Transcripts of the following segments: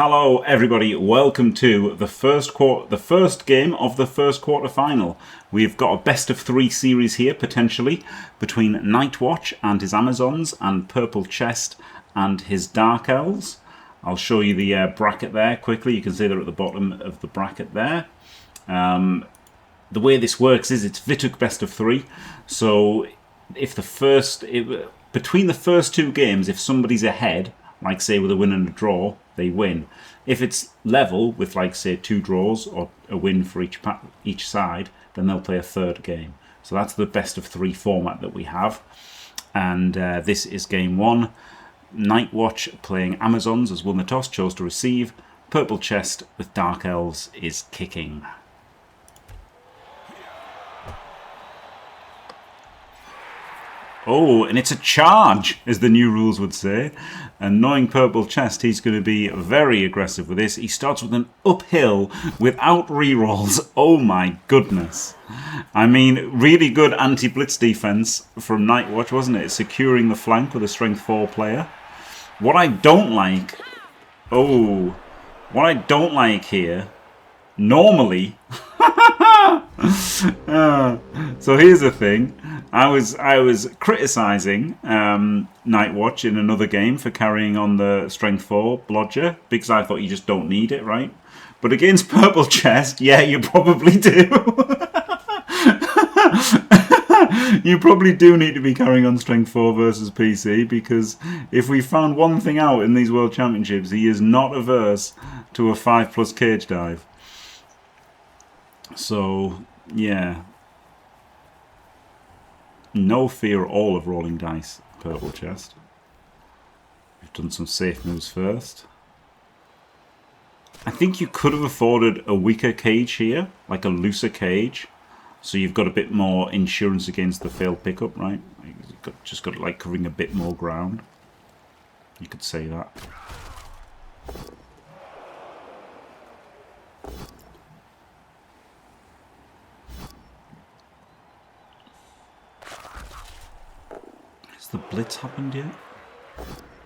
Hello everybody, welcome to the first game of the first quarter final. We've got a best of 3 series here potentially between N8Wache and his Amazons and PurpleChest and his Dark Elves. I'll show you the bracket there quickly. You can see they're at the bottom of the bracket there. The way this works is it's Vituk best of 3. So if between the first 2 games, if somebody's ahead, like say with a win and a draw, they win. If it's level with like say 2 draws or a win for each side, then they'll play a third game. So that's the best of 3 format that we have. And this is game 1. N8Wache playing Amazons has won the toss, chose to receive. PurpleChest with Dark Elves is kicking. Oh, and it's a charge, as the new rules would say. And knowing PurpleChest, he's going to be very aggressive with this. He starts with an uphill without rerolls. Oh my goodness. I mean, really good anti-blitz defense from N8Wache, wasn't it? Securing the flank with a strength 4 player. What I don't like... what I don't like here... Normally... so here's the thing. I was criticising N8Wache in another game for carrying on the strength 4 blodger because I thought you just don't need it, right? But against PurpleChest, yeah, you probably do. You probably do need to be carrying on strength 4 versus PC, because if we found one thing out in these World Championships, he is not averse to a 5+ cage dive. So, yeah. No fear at all of rolling dice, PurpleChest. We've done some safe moves first. I think you could have afforded a weaker cage here, like a looser cage. So you've got a bit more insurance against the failed pickup, right? You've just got like covering a bit more ground. You could say that. The blitz happened yet?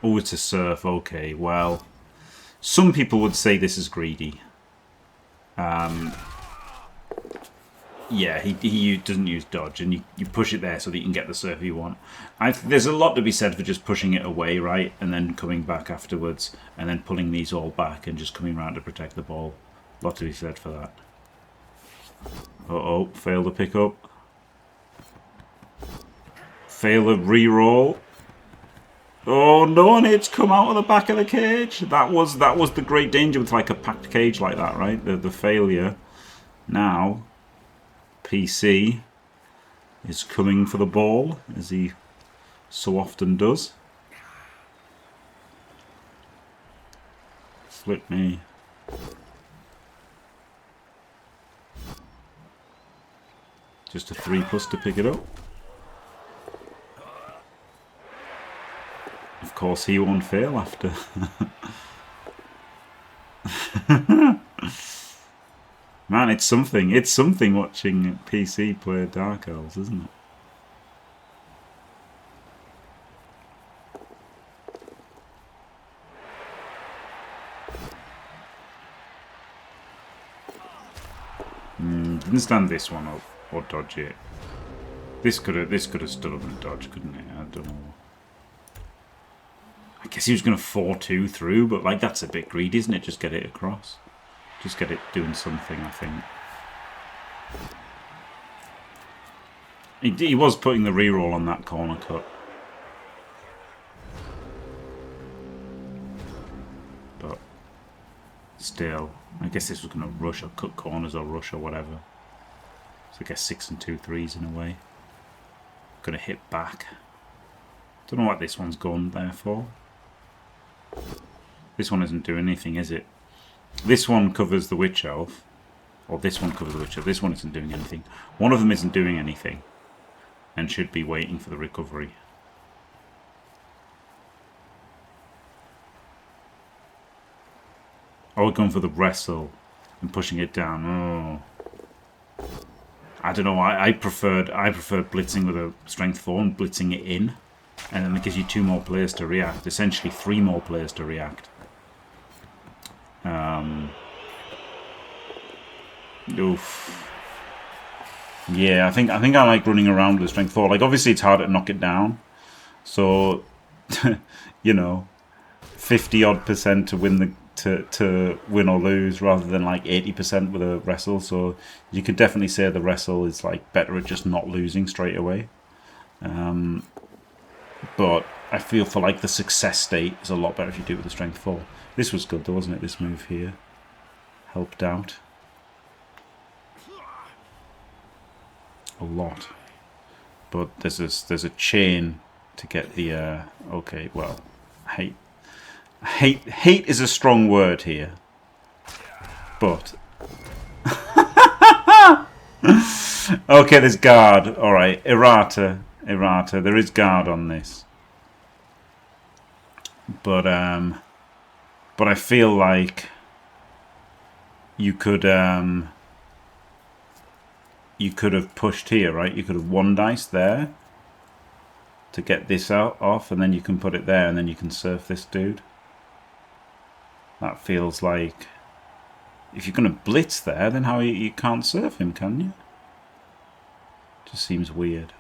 Oh, it's a surf. Okay, well, some people would say this is greedy. Yeah, he doesn't use dodge, and you push it there so that you can get the surf you want. There's a lot to be said for just pushing it away, right, and then coming back afterwards, and then pulling these all back and just coming around to protect the ball. A lot to be said for that. Uh-oh, failed to pick up. Fail a re-roll. Oh no, and it's come out of the back of the cage. That was the great danger with like a packed cage like that, right? The failure. Now, PC is coming for the ball, as he so often does. Flip me. Just a 3+ to pick it up. Of course, he won't fail after. Man, it's something. It's something watching PC play Dark Elves, isn't it? Didn't stand this one up or dodge it. This could have stood up and dodged, couldn't it? I don't know. I guess he was going to 4-2 through, but like that's a bit greedy, isn't it? Just get it across. Just get it doing something, I think. He was putting the reroll on that corner cut. But still, I guess this was going to rush or cut corners or rush or whatever. So I guess 6 and 2 3s in a way. Going to hit back. Don't know what this one's gone there for. This one isn't doing anything, is it? This one covers the Witch Elf. Or this one covers the Witch Elf. This one isn't doing anything. One of them isn't doing anything. And should be waiting for the recovery. Oh, we're going for the wrestle. And pushing it down. Oh. I don't know. I preferred blitzing with a strength 4 and blitzing it in. And then it gives you 2 more players to react. Essentially 3 more players to react. Oof. Yeah, I think I like running around with strength 4. Like, obviously it's harder to knock it down. So, you know, 50-odd% to win to win or lose, rather than like 80% with a wrestle. So you could definitely say the wrestle is like better at just not losing straight away. But I feel for like the success state is a lot better if you do it with the strength 4. This was good though, wasn't it? This move here helped out a lot. But there's a chain to get the okay, well, hate is a strong word here, but okay, there's guard. All right, errata. There is guard on this, but I feel like you could have pushed here, right? You could have one dice there to get this off, and then you can put it there, and then you can surf this dude. That feels like, if you're going to blitz there, then how you can't surf him, can you? Just seems weird.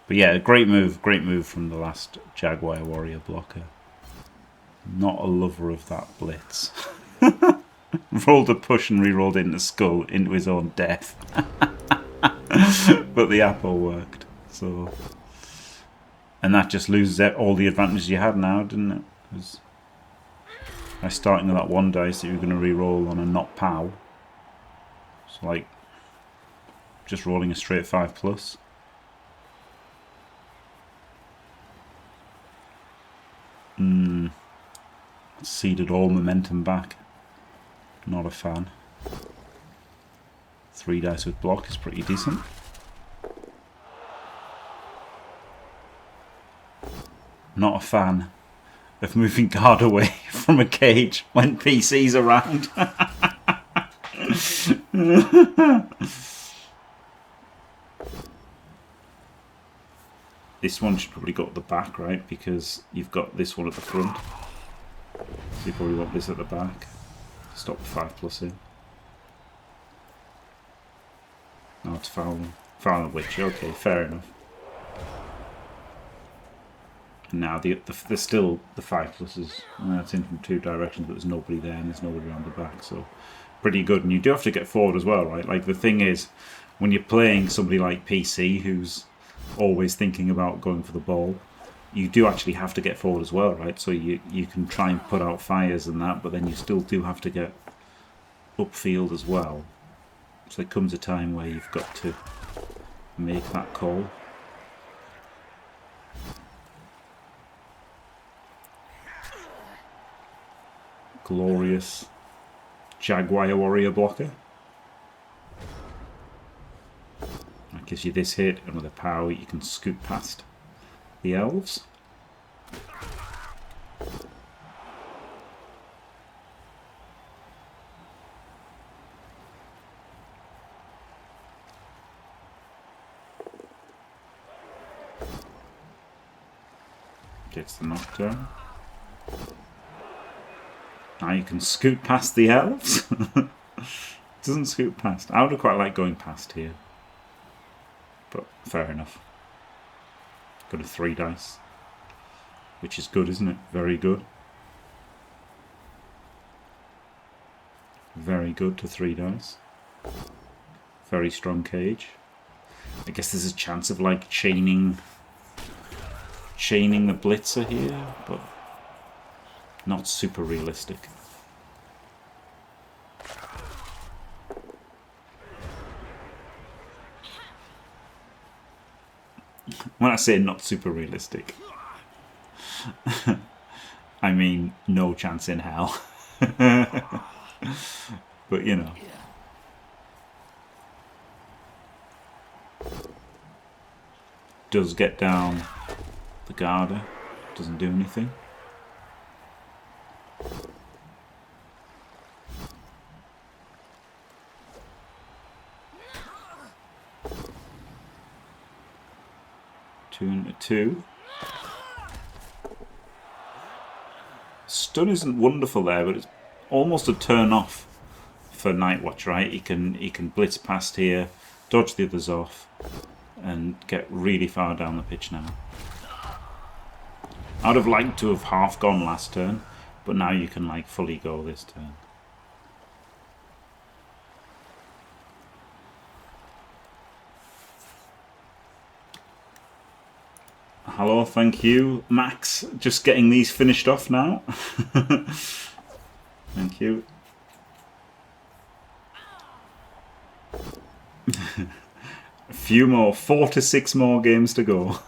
But yeah, great move from the last Jaguar Warrior blocker. Not a lover of that blitz. Rolled a push and re-rolled into skull into his own death. But the apple worked. So, and that just loses all the advantages you had now, didn't it? By starting with that one dice that you're going to re-roll on a not POW. So like, just rolling a straight 5+. Ceded all momentum back. Not a fan. 3 dice with block is pretty decent. Not a fan of moving guard away from a cage when PC's around. This one should probably go at the back, right? Because you've got this one at the front. So you probably want this at the back to stop the 5+ in. No, it's foul witch. Okay, fair enough. Now there's still the 5+. It's in from 2 directions, but there's nobody there and there's nobody around the back, so pretty good. And you do have to get forward as well, right? Like, the thing is, when you're playing somebody like PC who's always thinking about going for the ball, you do actually have to get forward as well, right? So you can try and put out fires and that, but then you still do have to get upfield as well. So there comes a time where you've got to make that call. Glorious Jaguar Warrior blocker. That gives you this hit, and with a power you can scoot past the elves. Gets the knockdown. Now you can scoot past the elves. Doesn't scoot past. I would have quite liked going past here, but fair enough. Got a 3 dice, which is good, isn't it? Very good. Very good to 3 dice. Very strong cage. I guess there's a chance of like chaining the blitzer here, but not super realistic. When I say not super realistic, I mean no chance in hell. But you know. Does get down the Garda, doesn't do anything. Two and a 2. Stun isn't wonderful there, but it's almost a turn off for N8Wache, right? He can blitz past here, dodge the others off, and get really far down the pitch now. I'd have liked to have half gone last turn, but now you can like fully go this turn. Hello, thank you, Max. Just getting these finished off now. Thank you. A few more, 4 to 6 more games to go.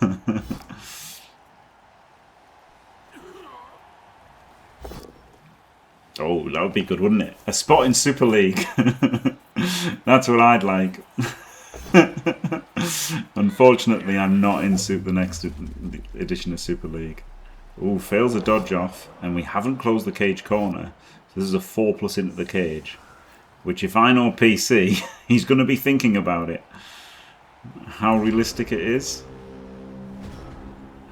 Oh, that would be good, wouldn't it? A spot in Super League. That's what I'd like. Unfortunately, I'm not in the next edition of Super League. Ooh, fails a dodge off, and we haven't closed the cage corner. So this is a 4+ into the cage, which if I know PC, he's going to be thinking about it. How realistic it is?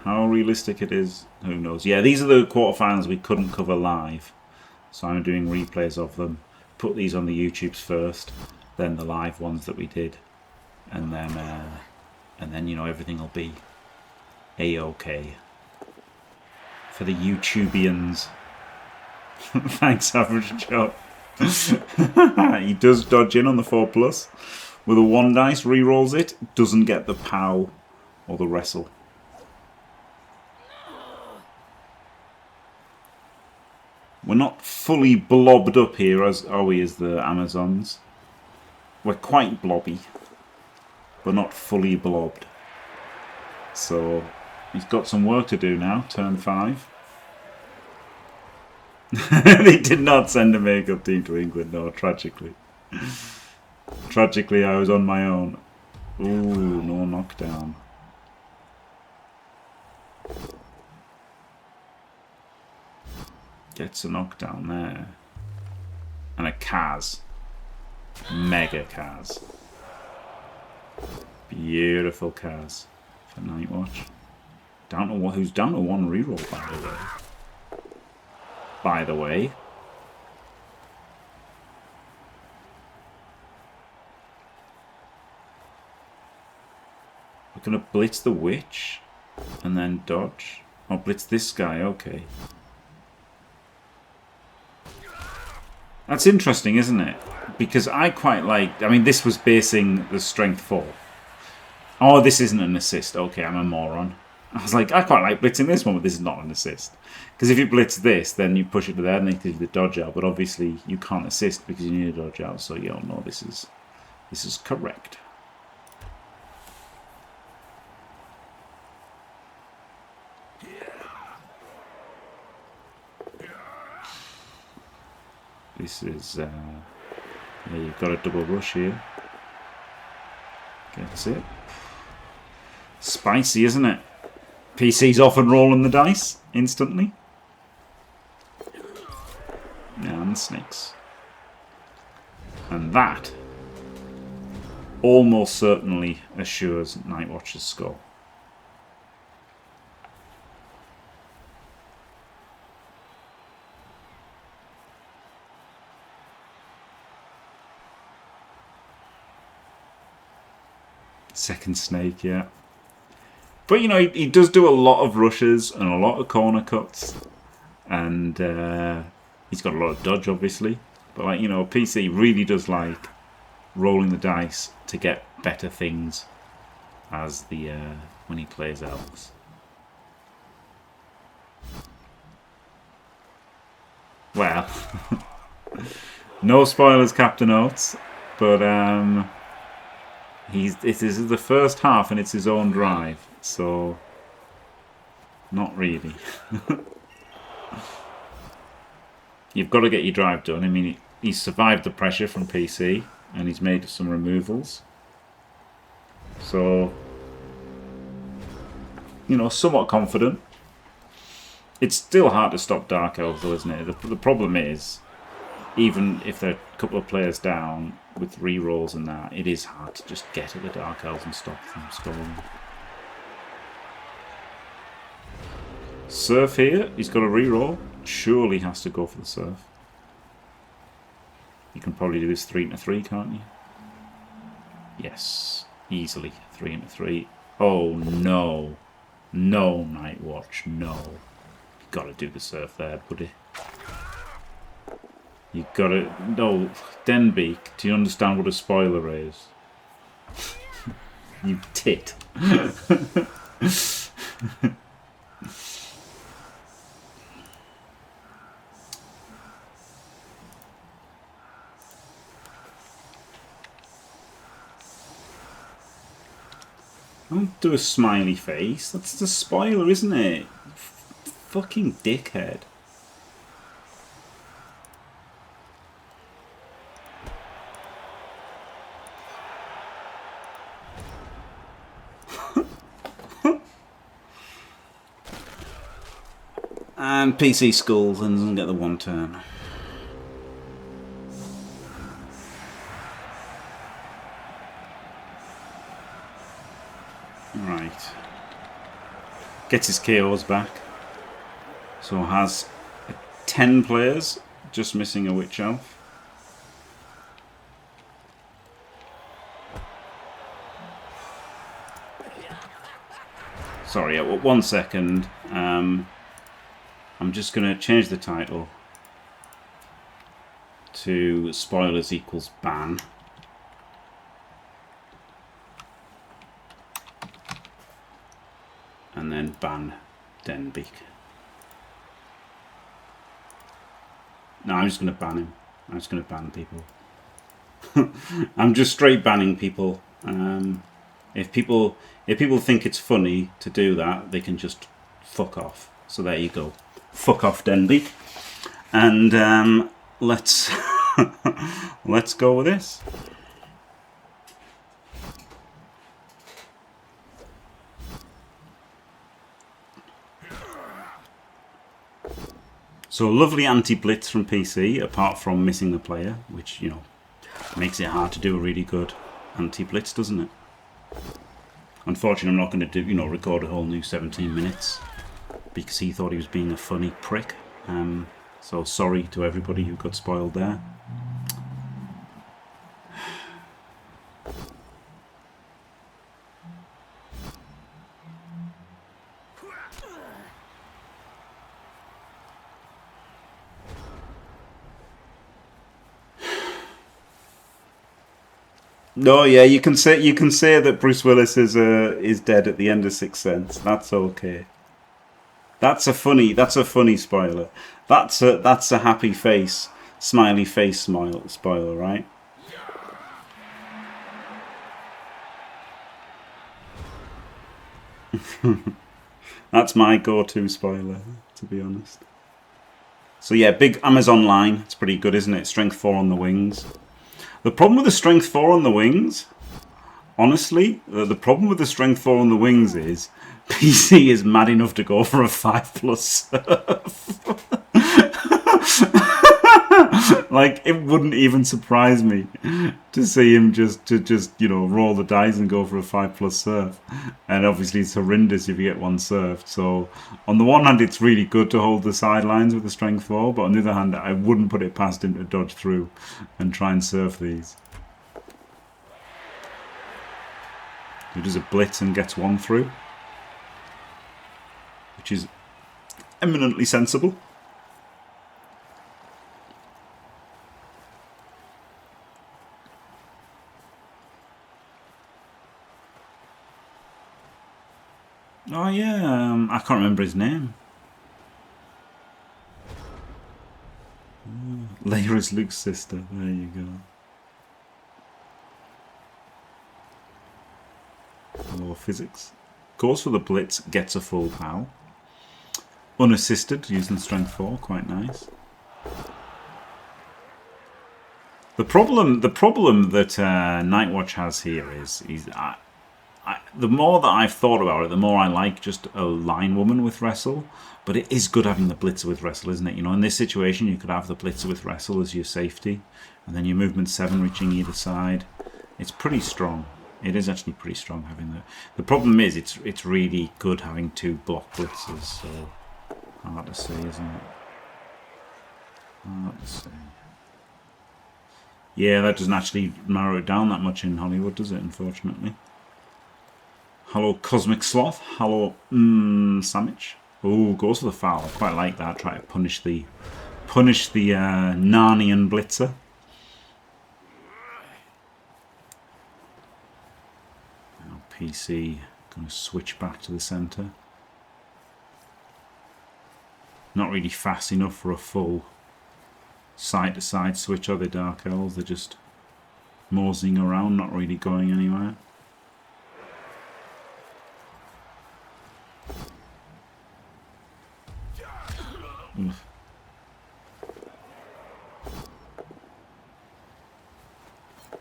How realistic it is? Who knows? Yeah, these are the quarterfinals we couldn't cover live. So I'm doing replays of them. Put these on the YouTubes first, then the live ones that we did. And then you know, everything will be A-OK. For the YouTubians. Thanks, Average Joe. He does dodge in on the 4+. With a 1 dice, re-rolls it, doesn't get the POW or the wrestle. We're not fully blobbed up here, as are we as the Amazons. We're quite blobby, but not fully blobbed. So he's got some work to do now, turn 5. They did not send a makeup team to England, no, tragically. Tragically, I was on my own. Ooh, no knockdown. Gets a knockdown there. And a Kaz. Mega Kaz. Beautiful Kaz for N8Wache. Down to who's down to 1 reroll, by the way. By the way. We're gonna blitz the witch and then dodge. Oh, blitz this guy, okay. That's interesting, isn't it? Because I quite like... I mean, this was basing the strength 4. Oh, this isn't an assist. Okay, I'm a moron. I was like, I quite like blitzing this one, but this is not an assist. Because if you blitz this, then you push it to there and they give you the dodge out. But obviously, you can't assist because you need a dodge out. So, yeah, no, this is correct. This is, yeah, you've got a double rush here. Gets it. Spicy, isn't it? PC's often rolling the dice instantly. And snakes. And that almost certainly assures N8Wache's score. Second snake, yeah. But, you know, he does do a lot of rushes and a lot of corner cuts. And he's got a lot of dodge, obviously. But, like, you know, PC really does like rolling the dice to get better things as the when he plays elves. Well, no spoilers, Captain Oates. But, this is the first half and it's his own drive, so not really. You've got to get your drive done. I mean, he's survived the pressure from PC and he's made some removals. So, you know, somewhat confident. It's still hard to stop Dark Elves though, isn't it? The problem is, even if they're a couple of players down with re-rolls and that, it is hard to just get at the Dark Elves and stop them scoring. Surf here, he's got a re-roll. Surely has to go for the surf. You can probably do this 3 into 3, can't you? Yes, easily 3 into 3. Oh no, no, N8Wache, no. You got to do the surf there, buddy. You got to. No, Denbeak. Do you understand what a spoiler is? You tit. Don't do a smiley face. That's the spoiler, isn't it? Fucking dickhead. And PC schools and doesn't get the 1 turn. Right. Gets his KOs back. So has 10 players, just missing a Witch Elf. Sorry, 1 second. I'm just going to change the title to Spoilers equals Ban. And then ban Denbeak. No, I'm just going to ban him. I'm just going to ban people. I'm just straight banning people. If people think it's funny to do that, they can just fuck off. So there you go. Fuck off, Denbeak. And let's let's go with this. So lovely anti-blitz from PC, apart from missing the player, which, you know, makes it hard to do a really good anti-blitz, doesn't it? Unfortunately, I'm not going to do, you know, record a whole new 17 minutes because he thought he was being a funny prick. So sorry to everybody who got spoiled there. No, yeah, you can say that Bruce Willis is dead at the end of Sixth Sense. That's okay. That's a funny spoiler. That's a happy face, smiley face spoiler, right? That's my go-to spoiler, to be honest. So yeah, big Amazon line. It's pretty good, isn't it? Strength 4 on the wings. The problem with the Strength 4 on the wings, honestly, the problem with the Strength 4 on the wings is PC is mad enough to go for a 5+ surf. Like, it wouldn't even surprise me to see him just you know, roll the dice and go for a 5+ surf. And obviously it's horrendous if you get 1 surfed. So on the one hand, it's really good to hold the sidelines with the Strength 4, but on the other hand, I wouldn't put it past him to dodge through and try and surf these. He does a blitz and gets 1 through, which is eminently sensible. Oh yeah, I can't remember his name. Lyra's Luke's sister, there you go. Law physics. Goes for the blitz, gets a full POW. Unassisted, using Strength 4, quite nice. The problem that N8Wache has here is the more that I've thought about it, the more I like just a line woman with wrestle. But it is good having the blitzer with wrestle, isn't it? You know, in this situation, you could have the blitzer with wrestle as your safety, and then your movement 7 reaching either side. It's pretty strong. It is actually pretty strong having the. The problem is, it's really good having 2 block blitzers. So hard to say, isn't it? Hard to say. Yeah, that doesn't actually narrow it down that much in Hollywood, does it, unfortunately? Hello, Cosmic Sloth. Hello, Sandwich. Oh, goes for the foul. I quite like that. Try to punish the Narnian blitzer. Now PC going to switch back to the centre. Not really fast enough for a full side-to-side switch, are they, Dark Elves? They're just moseying around, not really going anywhere. Oof.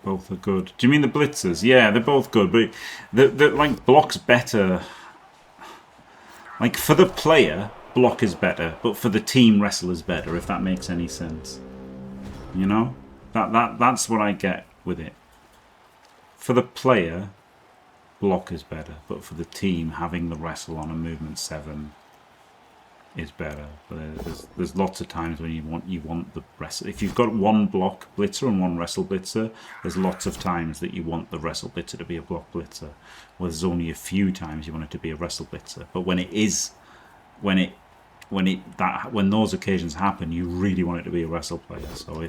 Both are good. Do you mean the blitzers? Yeah, they're both good, but the like block's better. Like for the player, block is better, but for the team, wrestle is better. If that makes any sense, you know, that's what I get with it. For the player, block is better, but for the team, having the wrestle on a movement 7 is better. But there's lots of times when you want the wrestle. If you've got one block blitzer and one wrestle blitzer, there's lots of times that you want the wrestle blitzer to be a block blitzer. Well, there's only a few times you want it to be a wrestle blitzer. But when those occasions happen, you really want it to be a wrestle player. So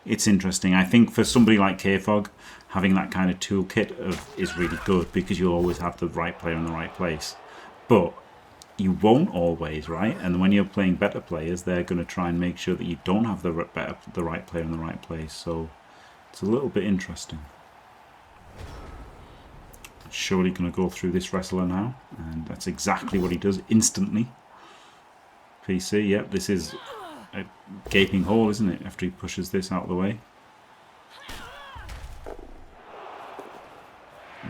it's interesting. I think for somebody like K-Fog, having that kind of toolkit is really good because you'll always have the right player in the right place. But you won't always, right? And when you're playing better players, they're going to try and make sure that you don't have the right player in the right place. So it's a little bit interesting. Surely going to go through this wrestler now, and that's exactly what he does instantly. PC, yep, this is a gaping hole, isn't it? After he pushes this out of the way.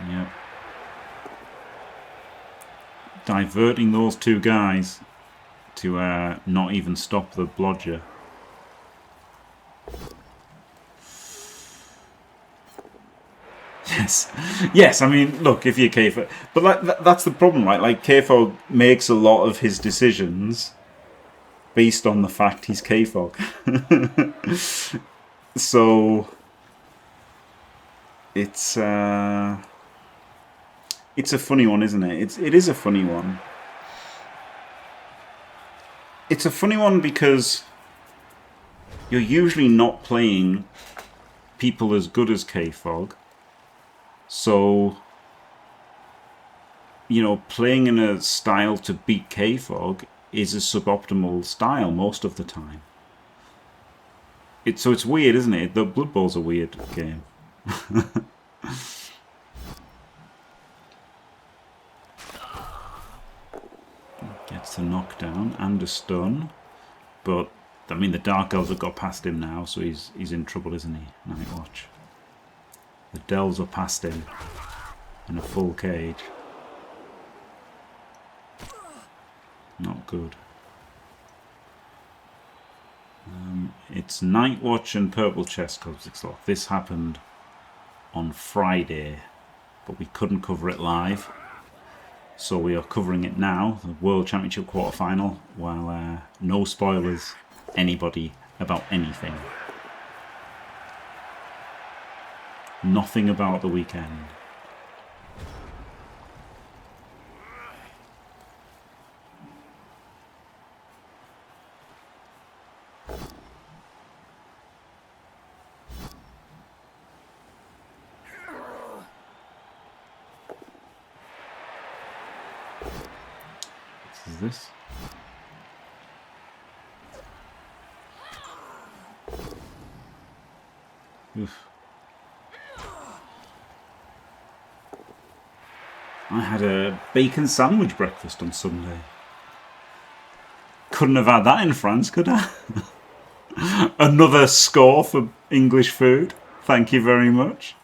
Yep. Diverting those two guys to not even stop the blodger. Yes. I mean, look, if you're K-Fog, but that's the problem, right? Like K-Fog makes a lot of his decisions based on the fact he's K-Fog. So it's a funny one, isn't it? It is a funny one. It's a funny one because you're usually not playing people as good as K-Fog. So, you know, playing in a style to beat K-Fog is a suboptimal style most of the time. So it's weird, isn't it? The Blood Bowl's a weird game. Gets a knockdown and a stun, but I mean the Dark Elves have got past him now, so he's in trouble, isn't he? N8Wache. The Delves are past him in a full cage. Not good. It's N8Wache and PurpleChest Cosmic Sloth. This happened on Friday, but we couldn't cover it live. So we are covering it now, the World Championship quarterfinal, while no spoilers, anybody about anything. Nothing about the weekend. What is this? Oof. I had a bacon sandwich breakfast on Sunday. Couldn't have had that in France, could I? Another score for English food. Thank you very much.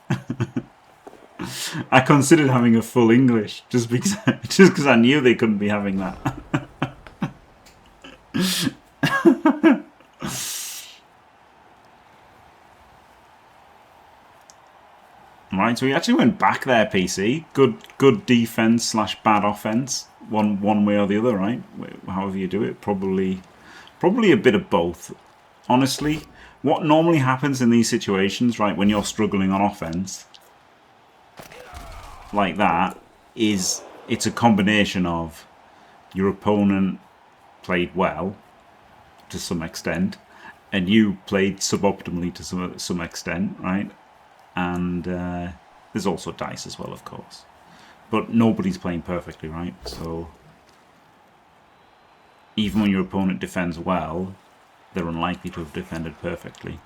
I considered having a full English just because I knew they couldn't be having that. Right, so we actually went back there, PC. Good defense / bad offense. One way or the other, right? However you do it, probably a bit of both. Honestly, What normally happens in these situations, right, when you're struggling on offense, like that, is it's a combination of your opponent played well, to some extent, and you played suboptimally to some extent, right? And there's also dice as well, of course. But nobody's playing perfectly, right? So even when your opponent defends well, they're unlikely to have defended perfectly.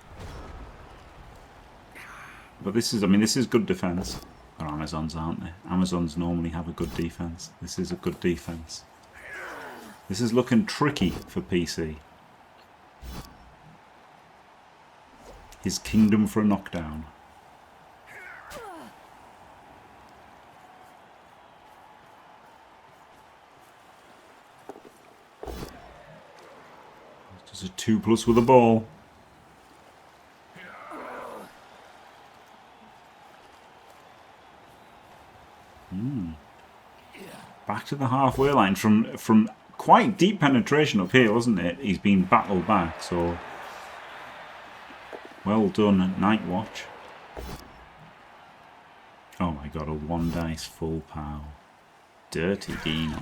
But this is, I mean, this is good defense. Or Amazons, aren't they? Amazons normally have a good defense. This is a good defense. This is looking tricky for PC. His kingdom for a knockdown. Just a 2+ with a ball. Back to the halfway line from quite deep penetration up here, wasn't it? He's been battled back, so well done, N8Wache. Oh my god, a 1 dice full pow. Dirty Dino.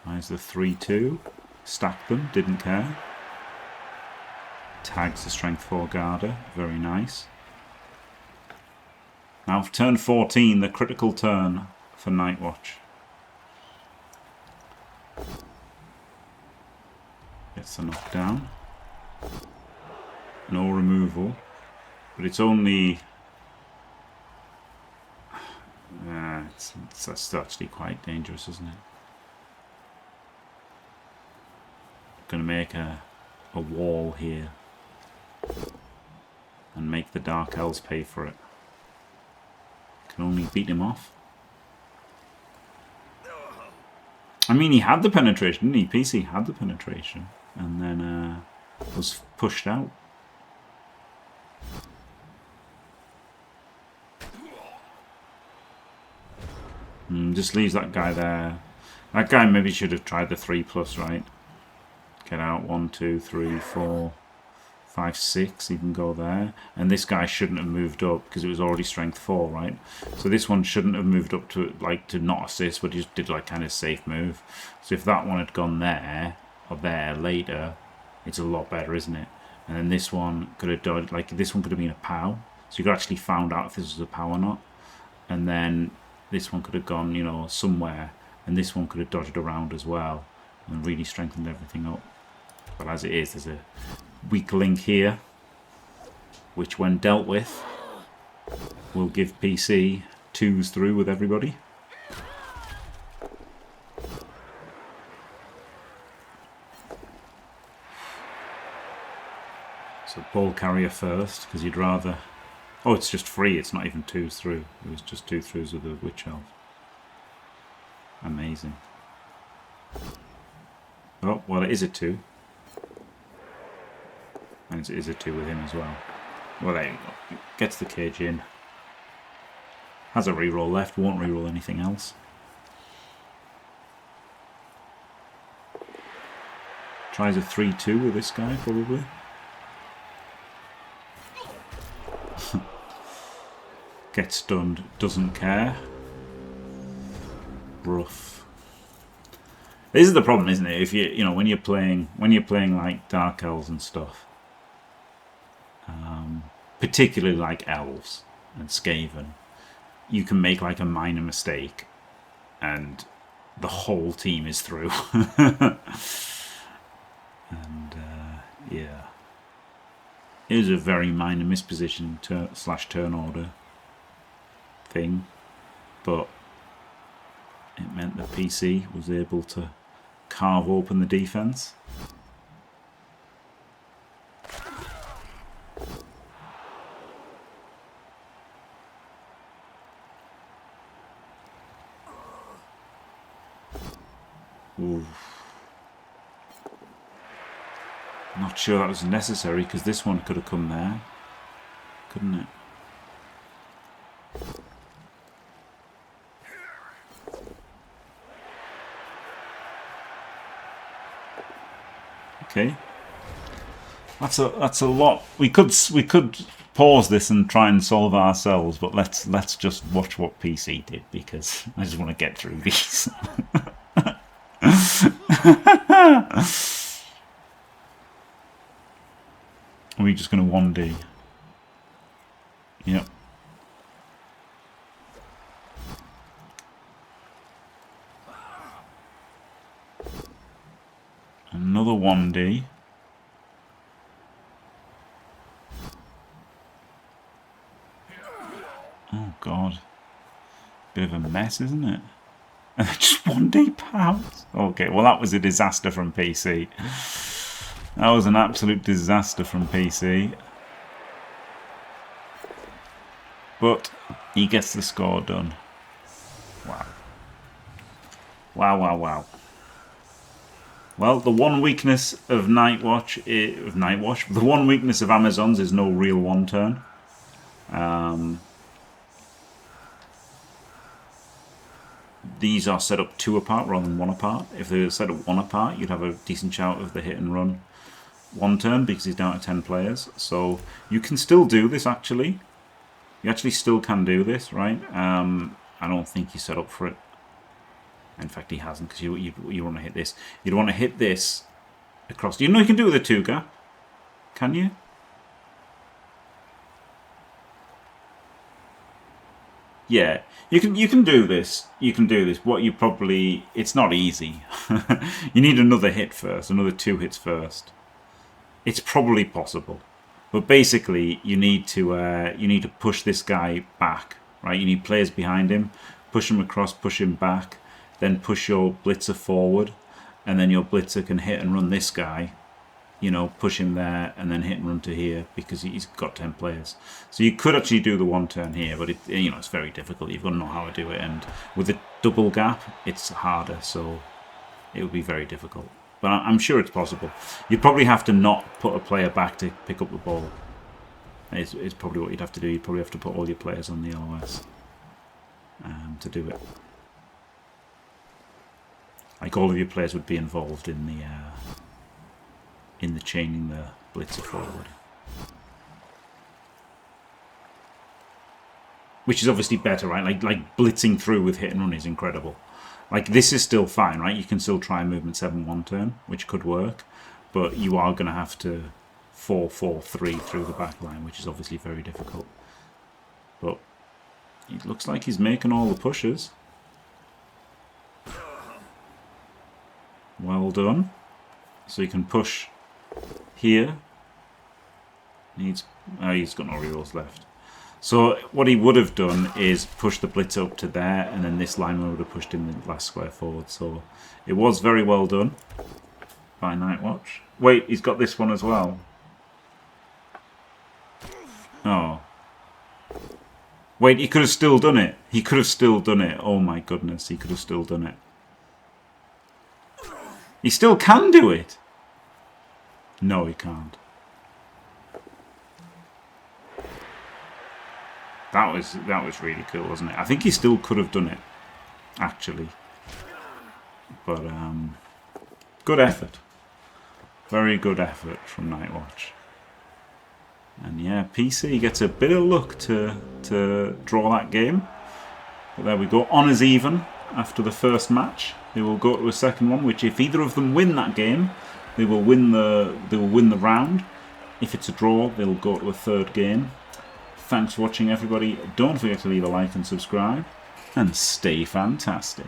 Tries the 3-2. Stacked them, didn't care. Tags the strength 4 Garda, very nice. Now for turn 14, the critical turn for N8Wache. Gets the knockdown. No removal. But it's only... that's actually quite dangerous, isn't it? Going to make a wall here. And make the Dark Elves pay for it. Can only beat him off. I mean, he had the penetration, didn't he? PC had the penetration. And then was pushed out. Just leaves that guy there. That guy maybe should have tried the 3+, right? Get out. 1, 2, 3, 4, 5, 6. He can go there. And this guy shouldn't have moved up because it was already strength 4, right? So this one shouldn't have moved up to not assist, but just did like kind of safe move. So if that one had gone there or there later, it's a lot better, isn't it? And then this one could have done, like this one could have been a POW. So you could actually found out if this was a POW or not. And then this one could have gone, you know, somewhere. And this one could have dodged around as well and really strengthened everything up. But as it is, there's a weak link here, which when dealt with will give PC 2s through with everybody. So ball carrier first, because you'd rather... Oh, it's just free, it's not even 2s through. It was just 2 throughs with the Witch Elf. Amazing. Oh, well, it is a 2. And it is a 2 with him as well. Well, there you go. Gets the cage in. Has a reroll left, won't reroll anything else. Tries a 3-2 with this guy, probably. Gets stunned, doesn't care. Rough. This is the problem, isn't it? If you know when you're playing like Dark Elves and stuff, particularly like Elves and Skaven, you can make like a minor mistake, and the whole team is through. And yeah, it was a very minor misposition / turn order thing, but it meant that PC was able to carve open the defense. Ooh. Not sure that was necessary because this one could have come there, couldn't it? Okay, That's a lot. We could pause this and try and solve it ourselves, but let's just watch what PC did, because I just want to get through these. Are we just going to 1D? Yep. Another 1D. Oh god. Bit of a mess, isn't it? Just 1D pounds. Okay, well that was a disaster from PC. That was an absolute disaster from PC. But he gets the score done. Wow. Wow, wow, wow. Well, the one weakness of N8Wache, the one weakness of Amazons is no real one turn. These are set up 2 apart rather than 1 apart. If they were set up 1 apart, you'd have a decent shout of the hit and run 1 turn, because he's down to 10 players. So you can still do this, actually. You actually still can do this, right? I don't think he's set up for it. In fact, he hasn't, because you want to hit this. You'd want to hit this across. You know you can do it with a 2 gap. Can you? Yeah, you can do this. You can do this. What you probably, it's not easy. You need another hit first, another 2 hits first. It's probably possible, but basically you need to push this guy back, right? You need players behind him, push him across, push him back, then push your blitzer forward, and then your blitzer can hit and run this guy. You know, push him there and then hit and run to here, because he's got 10 players. So you could actually do the 1 turn here, but it's very difficult. You've got to know how to do it, and with a double gap, it's harder. So it would be very difficult. But I'm sure it's possible. You'd probably have to not put a player back to pick up the ball. It's probably what you'd have to do. You'd probably have to put all your players on the LOS to do it. Like, all of your players would be involved in the chaining the blitzer forward, which is obviously better, right? Like blitzing through with hit and run is incredible. Like, this is still fine, right? You can still try movement 7 1 turn, which could work, but you are going to have to 4-4-3 through the back line, which is obviously very difficult. But it looks like he's making all the pushes. Well done. So you can push here. He's got no rerolls left. So what he would have done is push the blitz up to there, and then this lineman would have pushed him the last square forward. So it was very well done by N8Wache. Wait, he's got this one as well. Oh. Wait, he could have still done it. He could have still done it. Oh my goodness, he could have still done it. He still can do it. No, he can't. That was really cool, wasn't it? I think he still could have done it, actually. But good effort. Very good effort from N8Wache. And yeah, PC gets a bit of luck to draw that game. But there we go. Honours even after the first match. They will go to a second one, which, if either of them win that game, they will win the round. If it's a draw, they'll go to a third game. Thanks for watching, everybody. Don't forget to leave a like and subscribe, and stay fantastic.